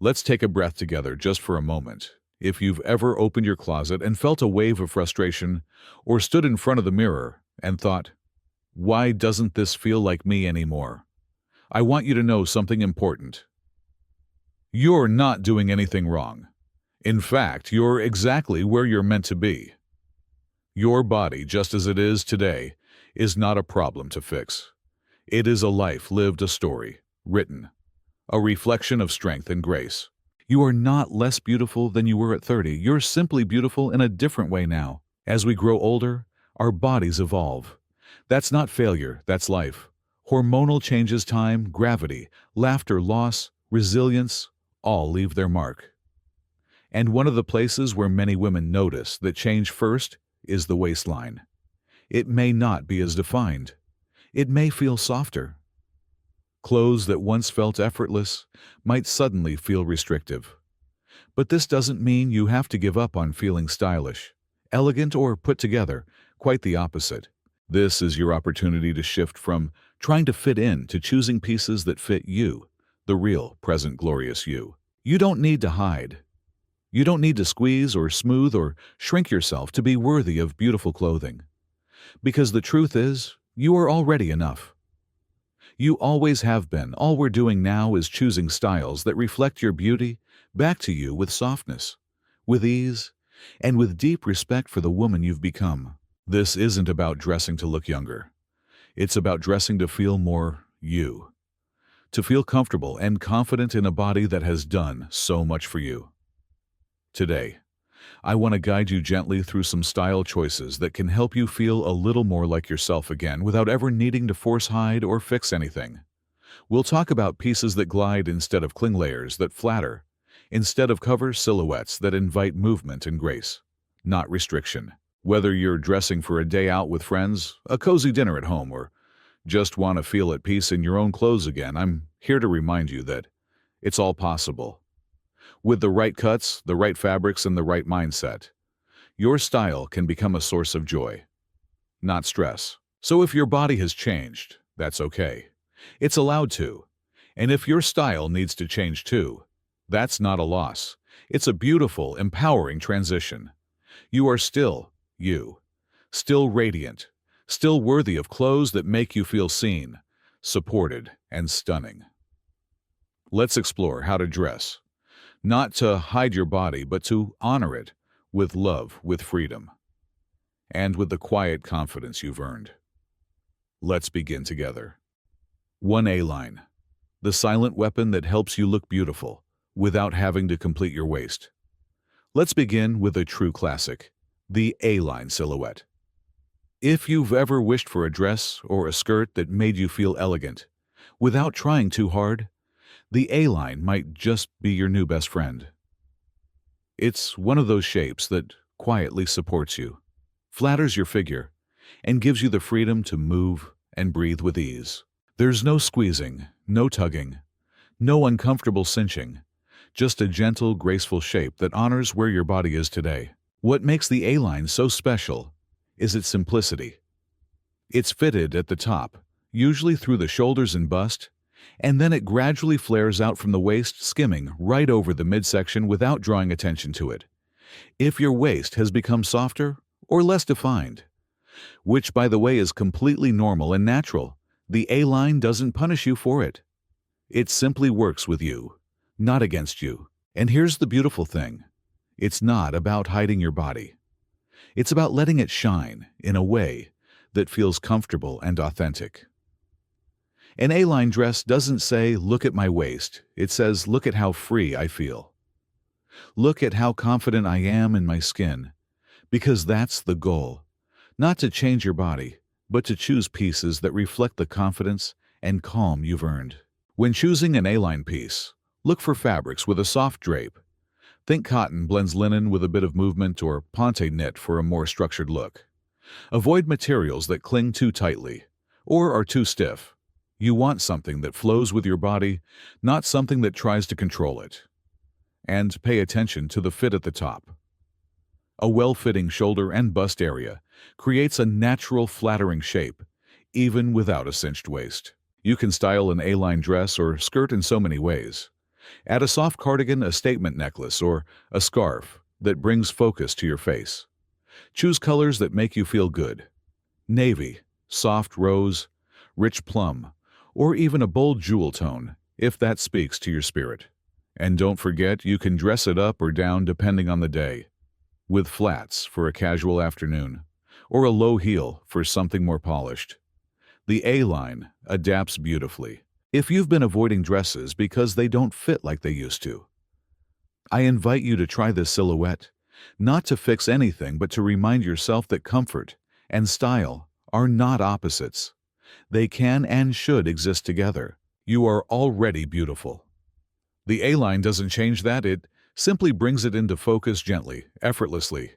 Let's take a breath together just for a moment. If you've ever opened your closet and felt a wave of frustration, or stood in front of the mirror and thought, why doesn't this feel like me anymore? I want you to know something important. You're not doing anything wrong. In fact, you're exactly where you're meant to be. Your body, just as it is today, is not a problem to fix. It is a life lived, a story written, a reflection of strength and grace. You are not less beautiful than you were at 30. You're simply beautiful in a different way now. As we grow older, our bodies evolve. That's not failure, that's life. Hormonal changes, time, gravity, laughter, loss, resilience, all leave their mark. And one of the places where many women notice that change first is the waistline. It may not be as defined. It may feel softer. Clothes that once felt effortless might suddenly feel restrictive. But this doesn't mean you have to give up on feeling stylish, elegant, or put together. Quite the opposite. This is your opportunity to shift from trying to fit in to choosing pieces that fit you, the real, present, glorious you. You don't need to hide. You don't need to squeeze or smooth or shrink yourself to be worthy of beautiful clothing. Because the truth is, you are already enough. You always have been. All we're doing now is choosing styles that reflect your beauty back to you with softness, with ease, and with deep respect for the woman you've become. This isn't about dressing to look younger. It's about dressing to feel more you, to feel comfortable and confident in a body that has done so much for you. Today, I want to guide you gently through some style choices that can help you feel a little more like yourself again without ever needing to force, hide, or fix anything. We'll talk about pieces that glide instead of cling, layers that flatter instead of cover, silhouettes that invite movement and grace, not restriction. Whether you're dressing for a day out with friends, a cozy dinner at home, or just want to feel at peace in your own clothes again, I'm here to remind you that it's all possible. With the right cuts, the right fabrics, and the right mindset, your style can become a source of joy, not stress. So if your body has changed, that's okay. It's allowed to. And if your style needs to change too, that's not a loss. It's a beautiful, empowering transition. You are still you, still radiant, still worthy of clothes that make you feel seen, supported, and stunning. Let's explore how to dress. Not to hide your body, but to honor it with love, with freedom, and with the quiet confidence you've earned. Let's begin together. 1. Aline, the silent weapon that helps you look beautiful without having to complete your waist. Let's begin with a true classic, the A-line silhouette. If you've ever wished for a dress or a skirt that made you feel elegant, without trying too hard, the A-line might just be your new best friend. It's one of those shapes that quietly supports you, flatters your figure, and gives you the freedom to move and breathe with ease. There's no squeezing, no tugging, no uncomfortable cinching, just a gentle, graceful shape that honors where your body is today. What makes the A-line so special is its simplicity. It's fitted at the top, usually through the shoulders and bust, and then it gradually flares out from the waist, skimming right over the midsection without drawing attention to it. If your waist has become softer or less defined, which by the way is completely normal and natural, the A-line doesn't punish you for it. It simply works with you, not against you. And here's the beautiful thing. It's not about hiding your body. It's about letting it shine in a way that feels comfortable and authentic. An A-line dress doesn't say, look at my waist. It says, look at how free I feel. Look at how confident I am in my skin. Because that's the goal. Not to change your body, but to choose pieces that reflect the confidence and calm you've earned. When choosing an A-line piece, look for fabrics with a soft drape. Think cotton blends linen with a bit of movement, or ponte knit for a more structured look. Avoid materials that cling too tightly or are too stiff. You want something that flows with your body, not something that tries to control it. And pay attention to the fit at the top. A well-fitting shoulder and bust area creates a natural, flattering shape, even without a cinched waist. You can style an A-line dress or skirt in so many ways. Add a soft cardigan, a statement necklace, or a scarf that brings focus to your face. Choose colors that make you feel good. Navy, soft rose, rich plum, or even a bold jewel tone, if that speaks to your spirit. And don't forget, you can dress it up or down depending on the day, with flats for a casual afternoon, or a low heel for something more polished. The A-line adapts beautifully if you've been avoiding dresses because they don't fit like they used to. I invite you to try this silhouette, not to fix anything but to remind yourself that comfort and style are not opposites. They can and should exist together. You are already beautiful. The A-line doesn't change that, it simply brings it into focus gently, effortlessly,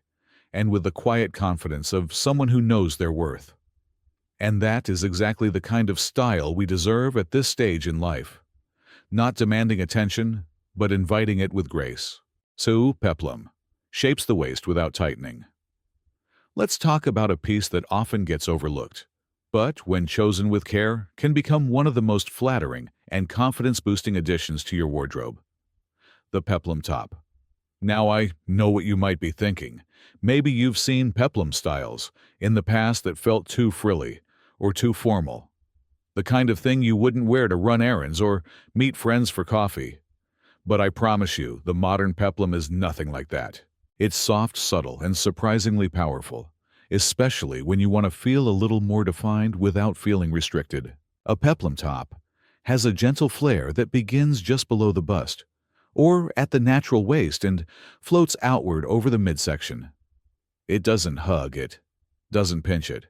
and with the quiet confidence of someone who knows their worth. And that is exactly the kind of style we deserve at this stage in life. Not demanding attention, but inviting it with grace. So, peplum shapes the waist without tightening. Let's talk about a piece that often gets overlooked, but when chosen with care, can become one of the most flattering and confidence-boosting additions to your wardrobe. The peplum top. Now I know what you might be thinking. Maybe you've seen peplum styles in the past that felt too frilly or too formal. The kind of thing you wouldn't wear to run errands or meet friends for coffee. But I promise you, the modern peplum is nothing like that. It's soft, subtle, and surprisingly powerful, especially when you want to feel a little more defined without feeling restricted. A peplum top has a gentle flare that begins just below the bust, or at the natural waist and floats outward over the midsection. It doesn't hug it, doesn't pinch it,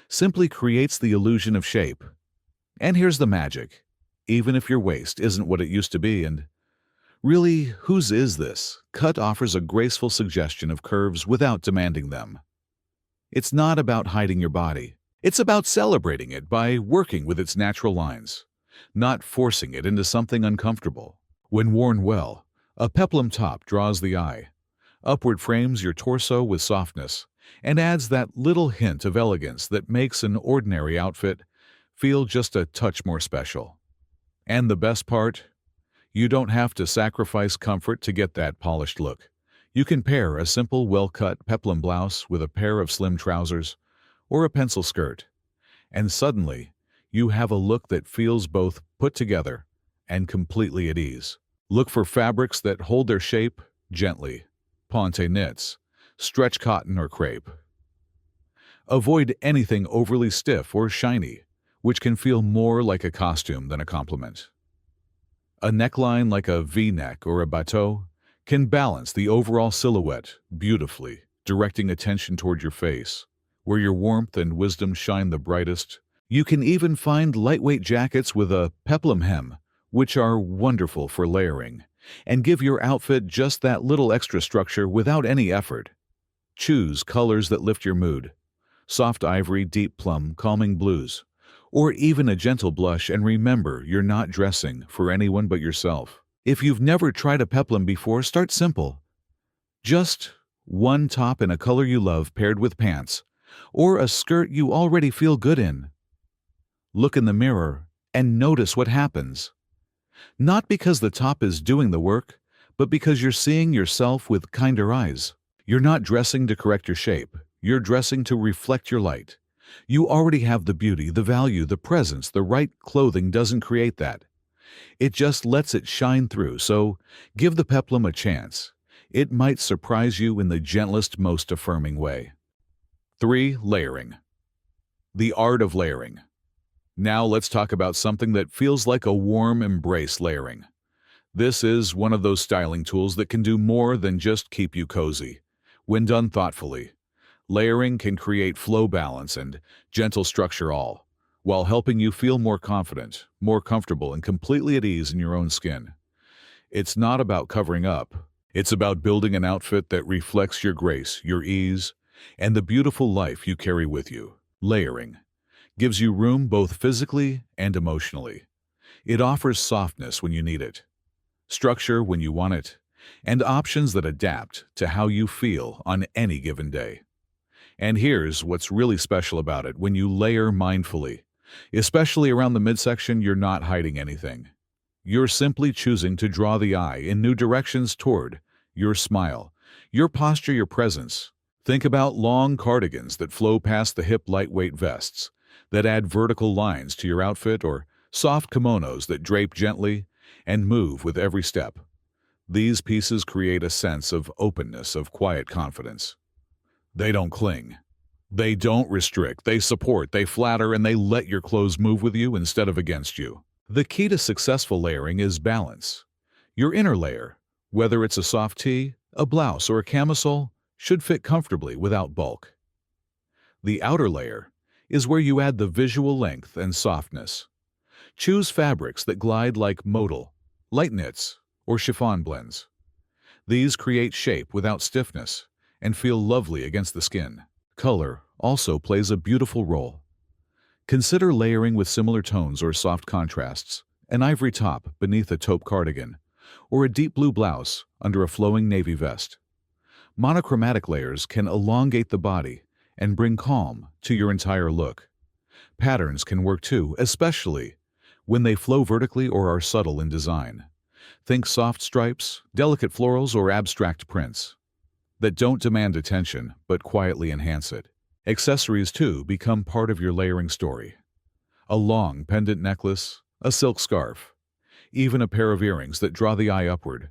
simply creates the illusion of shape. And here's the magic. Even if your waist isn't what it used to be, and really, whose is this? Cut offers a graceful suggestion of curves without demanding them. It's not about hiding your body. It's about celebrating it by working with its natural lines, not forcing it into something uncomfortable. When worn well, a peplum top draws the eye, upward frames your torso with softness, and adds that little hint of elegance that makes an ordinary outfit feel just a touch more special. And the best part? You don't have to sacrifice comfort to get that polished look. You can pair a simple, well-cut peplum blouse with a pair of slim trousers or a pencil skirt, and suddenly you have a look that feels both put together and completely at ease. Look for fabrics that hold their shape gently. Ponte knits, stretch cotton or crepe. Avoid anything overly stiff or shiny, which can feel more like a costume than a compliment. A neckline like a V-neck or a bateau can balance the overall silhouette beautifully, directing attention toward your face, where your warmth and wisdom shine the brightest. You can even find lightweight jackets with a peplum hem, which are wonderful for layering, and give your outfit just that little extra structure without any effort. Choose colors that lift your mood. Soft ivory, deep plum, calming blues, or even a gentle blush, and remember, you're not dressing for anyone but yourself. If you've never tried a peplum before, start simple. Just one top in a color you love paired with pants, or a skirt you already feel good in. Look in the mirror and notice what happens. Not because the top is doing the work, but because you're seeing yourself with kinder eyes. You're not dressing to correct your shape. You're dressing to reflect your light. You already have the beauty, the value, the presence. The right clothing doesn't create that. It just lets it shine through, so give the peplum a chance. It might surprise you in the gentlest, most affirming way. 3. Layering. The art of layering. Now let's talk about something that feels like a warm embrace. Layering. This is one of those styling tools that can do more than just keep you cozy. When done thoughtfully, layering can create flow, balance, and gentle structure, all while helping you feel more confident, more comfortable, and completely at ease in your own skin. It's not about covering up. It's about building an outfit that reflects your grace, your ease, and the beautiful life you carry with you. Layering gives you room both physically and emotionally. It offers softness when you need it, structure when you want it, and options that adapt to how you feel on any given day. And here's what's really special about it: when you layer mindfully, especially around the midsection, you're not hiding anything. You're simply choosing to draw the eye in new directions toward your smile, your posture, your presence. Think about long cardigans that flow past the hip, lightweight vests that add vertical lines to your outfit, or soft kimonos that drape gently and move with every step. These pieces create a sense of openness, of quiet confidence. They don't cling. They don't restrict. They support, they flatter, and they let your clothes move with you instead of against you. The key to successful layering is balance. Your inner layer, whether it's a soft tee, a blouse, or a camisole, should fit comfortably without bulk. The outer layer is where you add the visual length and softness. Choose fabrics that glide like modal, light knits, or chiffon blends. These create shape without stiffness and feel lovely against the skin. Color also plays a beautiful role. Consider layering with similar tones or soft contrasts, an ivory top beneath a taupe cardigan, or a deep blue blouse under a flowing navy vest. Monochromatic layers can elongate the body and bring calm to your entire look. Patterns can work too, especially when they flow vertically or are subtle in design. Think soft stripes, delicate florals, or abstract prints that don't demand attention but quietly enhance it. Accessories, too, become part of your layering story. A long pendant necklace, a silk scarf, even a pair of earrings that draw the eye upward.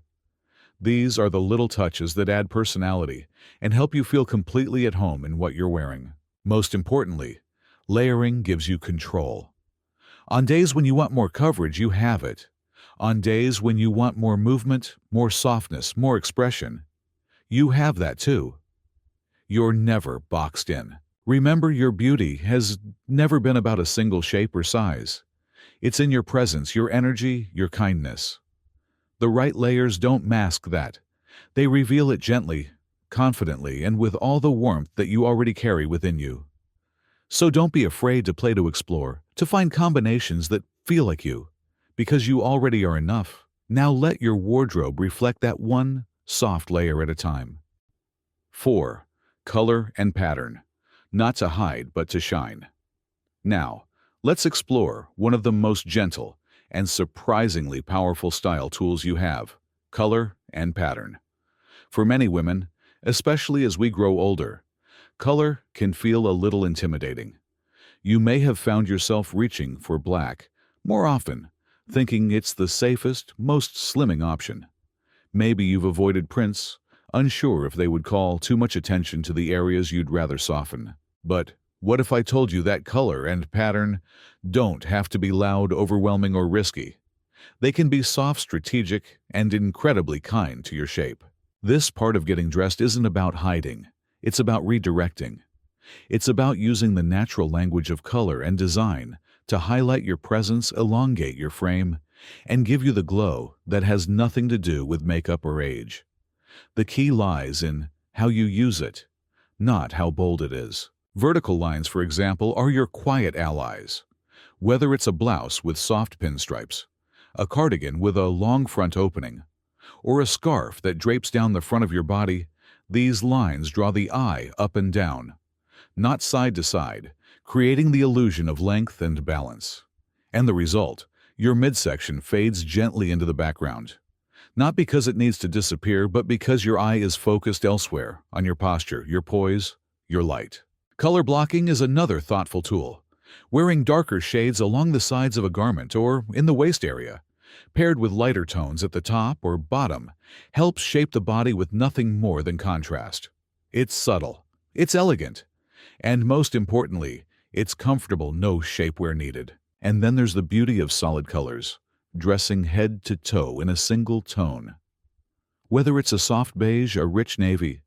These are the little touches that add personality and help you feel completely at home in what you're wearing. Most importantly, layering gives you control. On days when you want more coverage, you have it. On days when you want more movement, more softness, more expression, you have that too. You're never boxed in. Remember, your beauty has never been about a single shape or size. It's in your presence, your energy, your kindness. The right layers don't mask that. They reveal it gently, confidently, and with all the warmth that you already carry within you. So don't be afraid to play, to explore, to find combinations that feel like you, because you already are enough. Now let your wardrobe reflect that, one soft layer at a time. 4. Color and pattern. Not to hide, but to shine. Now, let's explore one of the most gentle and surprisingly powerful style tools you have: color and pattern. For many women, especially as we grow older, color can feel a little intimidating. You may have found yourself reaching for black more often, thinking it's the safest, most slimming option. Maybe you've avoided prints, unsure if they would call too much attention to the areas you'd rather soften. But what if I told you that color and pattern don't have to be loud, overwhelming, or risky? They can be soft, strategic, and incredibly kind to your shape. This part of getting dressed isn't about hiding. It's about redirecting. It's about using the natural language of color and design to highlight your presence, elongate your frame, and give you the glow that has nothing to do with makeup or age. The key lies in how you use it, not how bold it is. Vertical lines, for example, are your quiet allies. Whether it's a blouse with soft pinstripes, a cardigan with a long front opening, or a scarf that drapes down the front of your body, these lines draw the eye up and down, not side to side, creating the illusion of length and balance. And the result, your midsection fades gently into the background. Not because it needs to disappear, but because your eye is focused elsewhere, on your posture, your poise, your light. Color blocking is another thoughtful tool. Wearing darker shades along the sides of a garment or in the waist area, paired with lighter tones at the top or bottom, helps shape the body with nothing more than contrast. It's subtle, it's elegant, and most importantly, it's comfortable, no shapewear needed. And then there's the beauty of solid colors, dressing head to toe in a single tone. Whether it's a soft beige, a rich navy,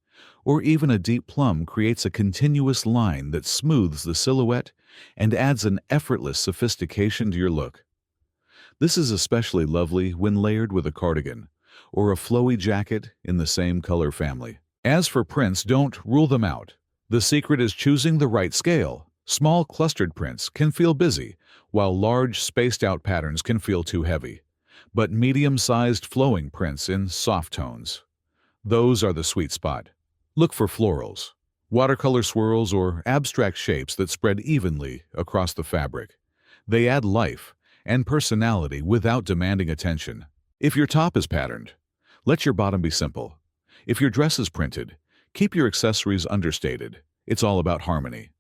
or even a deep plum, creates a continuous line that smooths the silhouette and adds an effortless sophistication to your look. This is especially lovely when layered with a cardigan or a flowy jacket in the same color family. As for prints, don't rule them out. The secret is choosing the right scale. Small clustered prints can feel busy, while large spaced-out patterns can feel too heavy. But medium-sized flowing prints in soft tones, those are the sweet spot. Look for florals, watercolor swirls, or abstract shapes that spread evenly across the fabric. They add life and personality without demanding attention. If your top is patterned, let your bottom be simple. If your dress is printed, keep your accessories understated. It's all about harmony,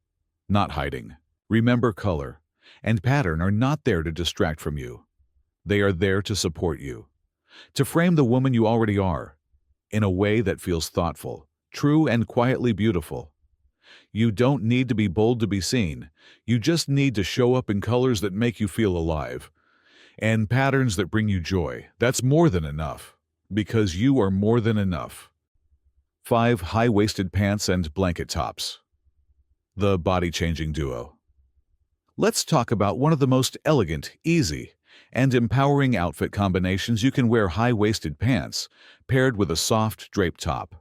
not hiding. Remember, color and pattern are not there to distract from you. They are there to support you, to frame the woman you already are, in a way that feels thoughtful, true, and quietly beautiful. You don't need to be bold to be seen. You just need to show up in colors that make you feel alive, and patterns that bring you joy. That's more than enough, because you are more than enough. 5. High-waisted pants and blanket tops. The body-changing duo. Let's talk about one of the most elegant, easy, and empowering outfit combinations. You can wear high-waisted pants paired with a soft draped top.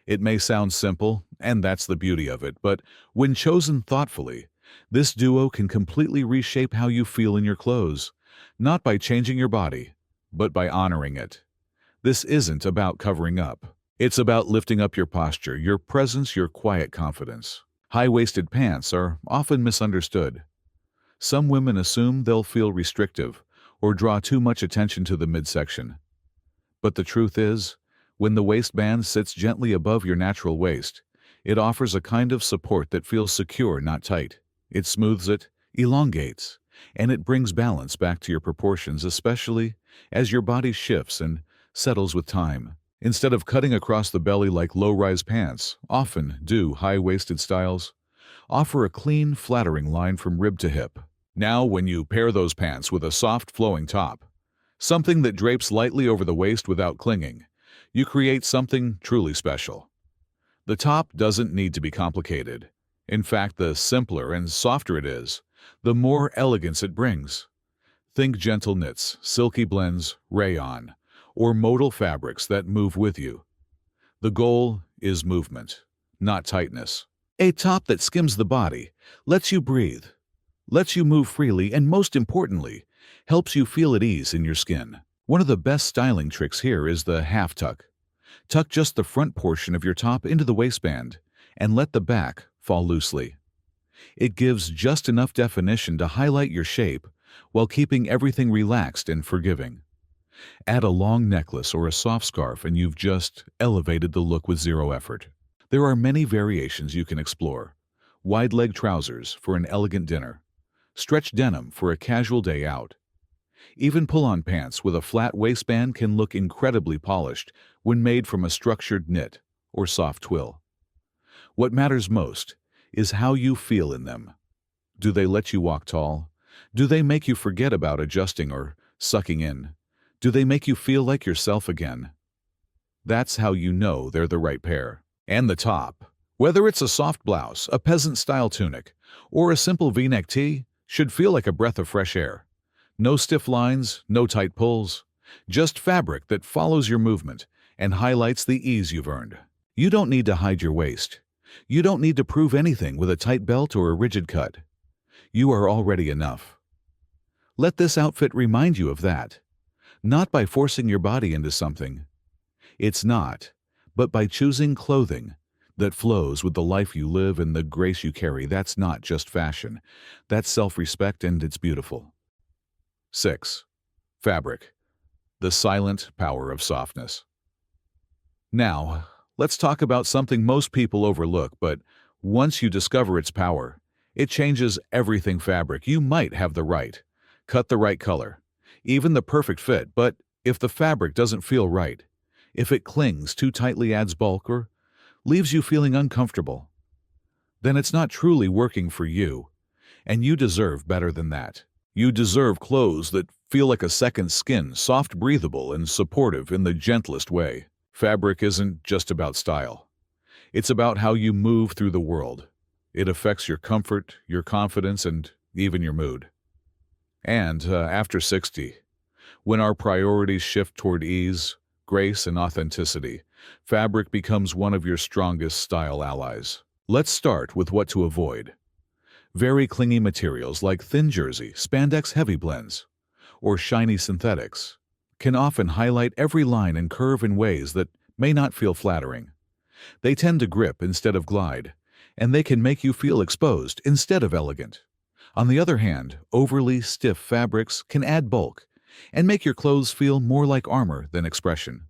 It may sound simple, and that's the beauty of it, but when chosen thoughtfully, this duo can completely reshape how you feel in your clothes, not by changing your body, but by honoring it. This isn't about covering up. It's about lifting up your posture, your presence, your quiet confidence. High-waisted pants are often misunderstood. Some women assume they'll feel restrictive or draw too much attention to the midsection. But the truth is, when the waistband sits gently above your natural waist, it offers a kind of support that feels secure, not tight. It smooths it, elongates, and it brings balance back to your proportions, especially as your body shifts and settles with time. Instead of cutting across the belly like low-rise pants often do, high-waisted styles offer a clean, flattering line from rib to hip. Now, when you pair those pants with a soft, flowing top, something that drapes lightly over the waist without clinging, you create something truly special. The top doesn't need to be complicated. In fact, the simpler and softer it is, the more elegance it brings. Think gentle knits, silky blends, rayon, or modal fabrics that move with you. The goal is movement, not tightness. A top that skims the body, lets you breathe, lets you move freely, and most importantly, helps you feel at ease in your skin. One of the best styling tricks here is the half tuck. Tuck just the front portion of your top into the waistband and let the back fall loosely. It gives just enough definition to highlight your shape while keeping everything relaxed and forgiving. Add a long necklace or a soft scarf and you've just elevated the look with zero effort. There are many variations you can explore. Wide-leg trousers for an elegant dinner. Stretch denim for a casual day out. Even pull-on pants with a flat waistband can look incredibly polished when made from a structured knit or soft twill. What matters most is how you feel in them. Do they let you walk tall? Do they make you forget about adjusting or sucking in? Do they make you feel like yourself again? That's how you know they're the right pair. And the top, whether it's a soft blouse, a peasant-style tunic, or a simple V-neck tee, should feel like a breath of fresh air. No stiff lines, no tight pulls, just fabric that follows your movement and highlights the ease you've earned. You don't need to hide your waist. You don't need to prove anything with a tight belt or a rigid cut. You are already enough. Let this outfit remind you of that. Not by forcing your body into something. It's not, but by choosing clothing that flows with the life you live and the grace you carry. That's not just fashion. That's self-respect, and it's beautiful. 6. Fabric. The silent power of softness. Now, let's talk about something most people overlook, but once you discover its power, it changes everything. Fabric. You might have the right, cut the right color, even the perfect fit, but if the fabric doesn't feel right, if it clings too tightly, adds bulk, or leaves you feeling uncomfortable, then it's not truly working for you, and you deserve better than that. You deserve clothes that feel like a second skin, soft, breathable, and supportive in the gentlest way. Fabric isn't just about style. It's about how you move through the world. It affects your comfort, your confidence, and even your mood. And after 60, when our priorities shift toward ease, grace, and authenticity, fabric becomes one of your strongest style allies. Let's start with what to avoid. Very clingy materials like thin jersey, spandex heavy blends, or shiny synthetics can often highlight every line and curve in ways that may not feel flattering. They tend to grip instead of glide, and they can make you feel exposed instead of elegant. On the other hand, overly stiff fabrics can add bulk and make your clothes feel more like armor than expression.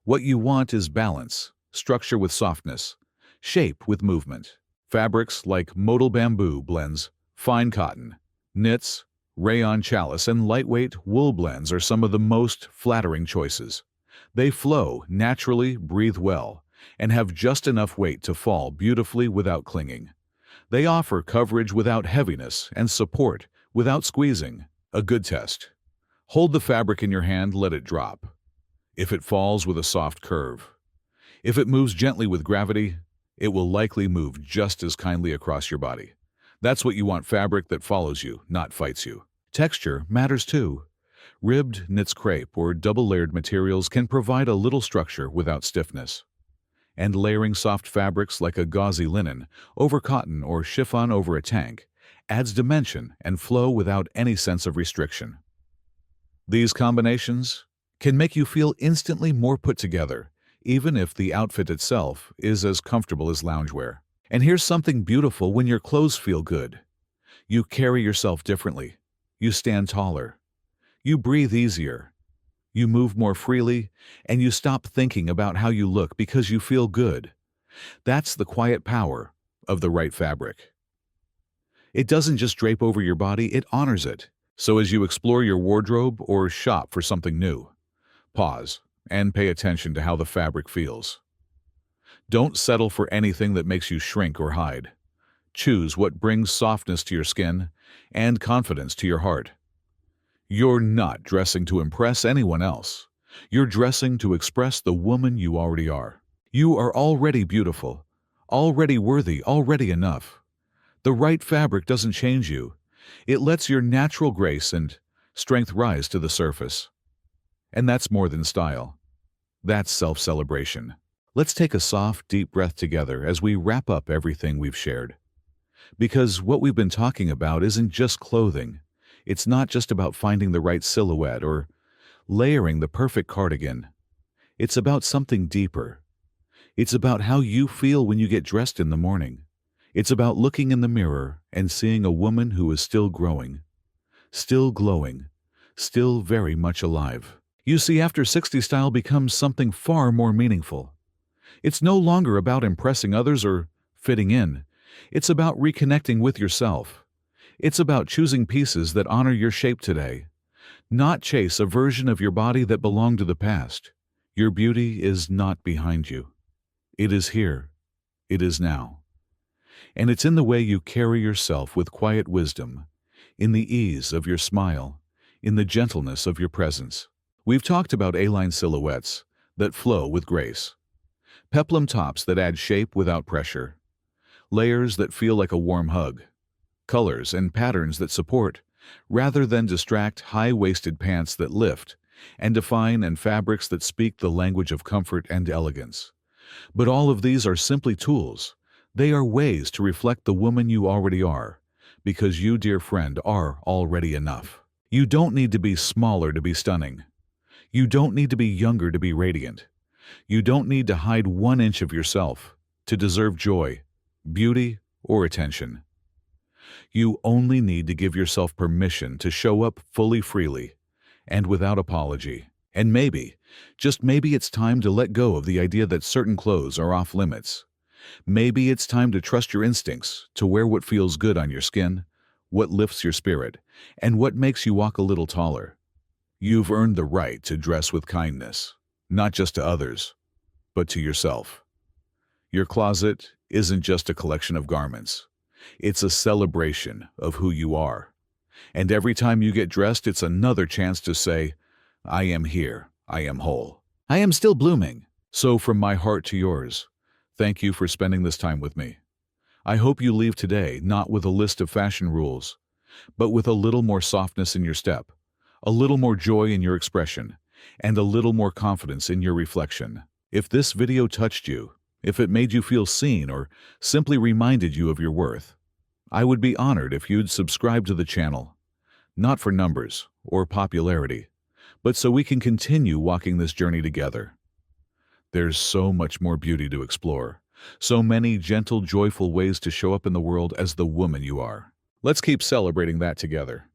What you want is balance, structure with softness, shape with movement. Fabrics like modal bamboo blends, fine cotton, knits, rayon challis, and lightweight wool blends are some of the most flattering choices. They flow naturally, breathe well, and have just enough weight to fall beautifully without clinging. They offer coverage without heaviness and support without squeezing. A good test. Hold the fabric in your hand, let it drop. If it falls with a soft curve. If it moves gently with gravity, it will likely move just as kindly across your body. That's what you want: fabric that follows you, not fights you. Texture matters too. Ribbed knits, crepe, or double-layered materials can provide a little structure without stiffness. And layering soft fabrics like a gauzy linen over cotton or chiffon over a tank adds dimension and flow without any sense of restriction. These combinations can make you feel instantly more put together, even if the outfit itself is as comfortable as loungewear. And here's something beautiful: when your clothes feel good, you carry yourself differently. You stand taller. You breathe easier. You move more freely, and you stop thinking about how you look because you feel good. That's the quiet power of the right fabric. It doesn't just drape over your body, it honors it. So as you explore your wardrobe or shop for something new, pause and pay attention to how the fabric feels. Don't settle for anything that makes you shrink or hide. Choose what brings softness to your skin and confidence to your heart. You're not dressing to impress anyone else. You're dressing to express the woman you already are. You are already beautiful, already worthy, already enough. The right fabric doesn't change you. It lets your natural grace and strength rise to the surface. And that's more than style. That's self-celebration. Let's take a soft, deep breath together as we wrap up everything we've shared. Because what we've been talking about isn't just clothing. It's not just about finding the right silhouette or layering the perfect cardigan. It's about something deeper. It's about how you feel when you get dressed in the morning. It's about looking in the mirror and seeing a woman who is still growing, still glowing, still very much alive. You see, after 60 style becomes something far more meaningful. It's no longer about impressing others or fitting in. It's about reconnecting with yourself. It's about choosing pieces that honor your shape today, not chase a version of your body that belonged to the past. Your beauty is not behind you. It is here. It is now. And it's in the way you carry yourself with quiet wisdom, in the ease of your smile, in the gentleness of your presence. We've talked about A-line silhouettes that flow with grace, peplum tops that add shape without pressure, layers that feel like a warm hug, colors and patterns that support rather than distract, high-waisted pants that lift and define, and fabrics that speak the language of comfort and elegance. But all of these are simply tools. They are ways to reflect the woman you already are, because you, dear friend, are already enough. You don't need to be smaller to be stunning. You don't need to be younger to be radiant. You don't need to hide 1 inch of yourself to deserve joy, beauty, or attention. You only need to give yourself permission to show up fully, freely, and without apology. And maybe, just maybe, it's time to let go of the idea that certain clothes are off limits. Maybe it's time to trust your instincts, to wear what feels good on your skin, what lifts your spirit, and what makes you walk a little taller. You've earned the right to dress with kindness, not just to others, but to yourself. Your closet isn't just a collection of garments. It's a celebration of who you are. And every time you get dressed, it's another chance to say, I am here, I am whole, I am still blooming. So from my heart to yours, thank you for spending this time with me. I hope you leave today not with a list of fashion rules, but with a little more softness in your step, a little more joy in your expression, and a little more confidence in your reflection. If this video touched you, if it made you feel seen or simply reminded you of your worth, I would be honored if you'd subscribe to the channel, not for numbers or popularity, but so we can continue walking this journey together. There's so much more beauty to explore, so many gentle, joyful ways to show up in the world as the woman you are. Let's keep celebrating that together.